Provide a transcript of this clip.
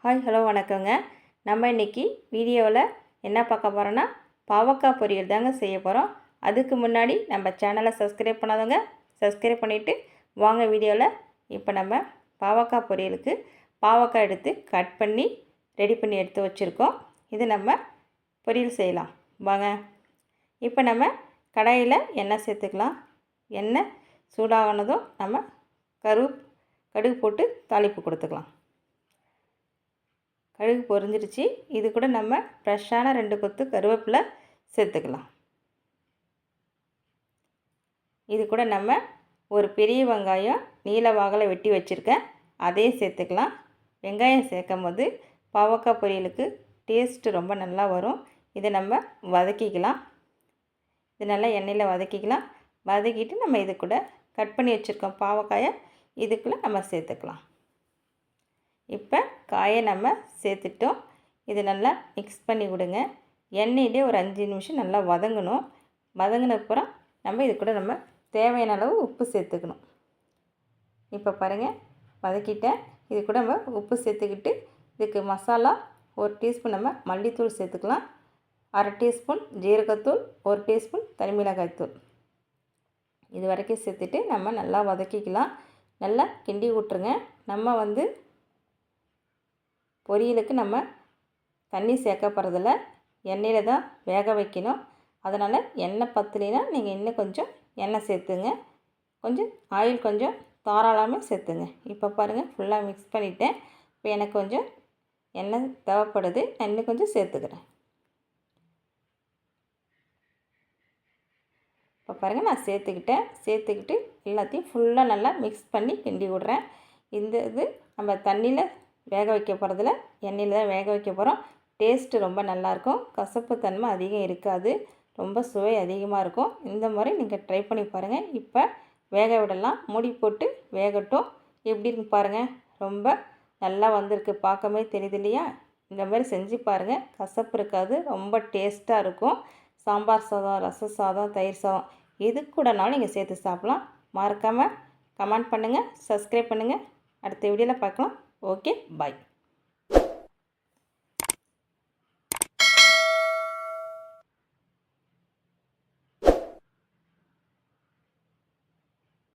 Hi hello வணக்கங்க. நம்ம இன்றைக்கி வீடியோவில் என்ன பார்க்க போகிறோன்னா பாவக்காய் பொரியல் தாங்க செய்ய போகிறோம். அதுக்கு முன்னாடி நம்ம சேனலை சப்ஸ்கிரைப் பண்ணாதவங்க சப்ஸ்கிரைப் பண்ணிவிட்டு வாங்க வீடியோவில். இப்போ நம்ம பாவக்காய் பொரியலுக்கு பாவக்காய் எடுத்து கட் பண்ணி ரெடி பண்ணி எடுத்து வச்சுருக்கோம். இது நம்ம பொரியல் செய்யலாம் வாங்க. இப்போ நம்ம கடாயில் எண்ணெய் சேர்த்துக்கலாம். எண்ணெய் சூடாகினதும் நம்ம கடுகு போட்டு தாளிப்பு கொடுத்துக்கலாம். கடுகு பொரிஞ்சிருச்சு. இது கூட நம்ம ஃப்ரெஷ்ஷான 2 கொத்து கருவேப்பிலை சேர்த்துக்கலாம். இது கூட நம்ம ஒரு பெரிய வெங்காயம் நீல வாகில் வெட்டி வச்சுருக்கேன், அதையும் சேர்த்துக்கலாம். வெங்காயம் சேர்க்கும் போது பாவக்காய் பொரியலுக்கு டேஸ்ட்டு ரொம்ப நல்லா வரும். இதை நம்ம வதக்கிக்கலாம். இது நல்லா எண்ணெயில் வதக்கிக்கலாம். வதக்கிட்டு நம்ம இது கூட கட் பண்ணி வச்சுருக்கோம் பாவக்காயை இதுக்குள்ளே நம்ம சேர்த்துக்கலாம். இப்போ காயை நம்ம சேர்த்துட்டோம். இது நல்லா மிக்ஸ் பண்ணி விடுங்க. எண்ணெயிலே ஒரு 5 நிமிஷம் நல்லா வதங்கணும். வதங்கினப்புறம் நம்ம இது கூட நம்ம தேவையான அளவு உப்பு சேர்த்துக்கணும். இப்போ பாருங்கள் வதக்கிட்டேன். இது கூட நம்ம உப்பு சேர்த்துக்கிட்டு இதுக்கு மசாலா 1 டீஸ்பூன் நம்ம மல்லித்தூள் சேர்த்துக்கலாம். 1/2 டீஸ்பூன் ஜீரகத்தூள், 1 டீஸ்பூன் தனி மிளகாய்த்தூள் இது வரைக்கும் சேர்த்துட்டு நம்ம நல்லா வதக்கிக்கலாம். நல்லா கிண்டி விட்ருங்க. நம்ம பொரியலுக்கு நம்ம தண்ணி சேர்க்க போகிறதில்ல, எண்ணெயில் தான் வேக வைக்கணும். அதனால் எண்ணெய் பத்தலைன்னா நீங்கள் இன்னும் கொஞ்சம் எண்ணெய் சேர்த்துங்க. கொஞ்சம் ஆயில் கொஞ்சம் தாராளமாக சேர்த்துங்க. இப்போ பாருங்கள் ஃபுல்லாக மிக்ஸ் பண்ணிவிட்டேன். இப்போ எனக்கு கொஞ்சம் எண்ணெய் தேவைப்படுது, நான் இன்னும் கொஞ்சம் சேர்த்துக்கிறேன். இப்போ பாருங்கள் நான் சேர்த்துக்கிட்டு எல்லாத்தையும் ஃபுல்லாக நல்லா மிக்ஸ் பண்ணி கிண்டி விட்றேன். இது நம்ம தண்ணியில் வேக வைக்க போகிறதில்ல, எண்ணெயில் தான் வேக வைக்க போகிறோம். டேஸ்ட்டு ரொம்ப நல்லாயிருக்கும். கசப்பு தன்மை அதிகம் இருக்காது, ரொம்ப சுவை அதிகமாக இருக்கும். இந்த மாதிரி நீங்கள் ட்ரை பண்ணி பாருங்கள். இப்போ வேக விடலாம். மூடி போட்டு வேகட்டும். எப்படி இருக்கு பாருங்கள், ரொம்ப நல்லா வந்திருக்கு. பார்க்கவே தெரியுது இல்லையா? இந்த மாதிரி செஞ்சு பாருங்கள். கசப்பு இருக்காது, ரொம்ப டேஸ்ட்டாக இருக்கும். சாம்பார் சாதம், ரச சாதம், தயிர் சாதம் எது கூடனாலும் நீங்கள் சேர்த்து சாப்பிட்லாம். மறக்காமல் கமெண்ட் பண்ணுங்கள், சப்ஸ்கிரைப் பண்ணுங்கள். அடுத்த வீடியோவில் பார்க்கலாம். ஓகே, பாய்.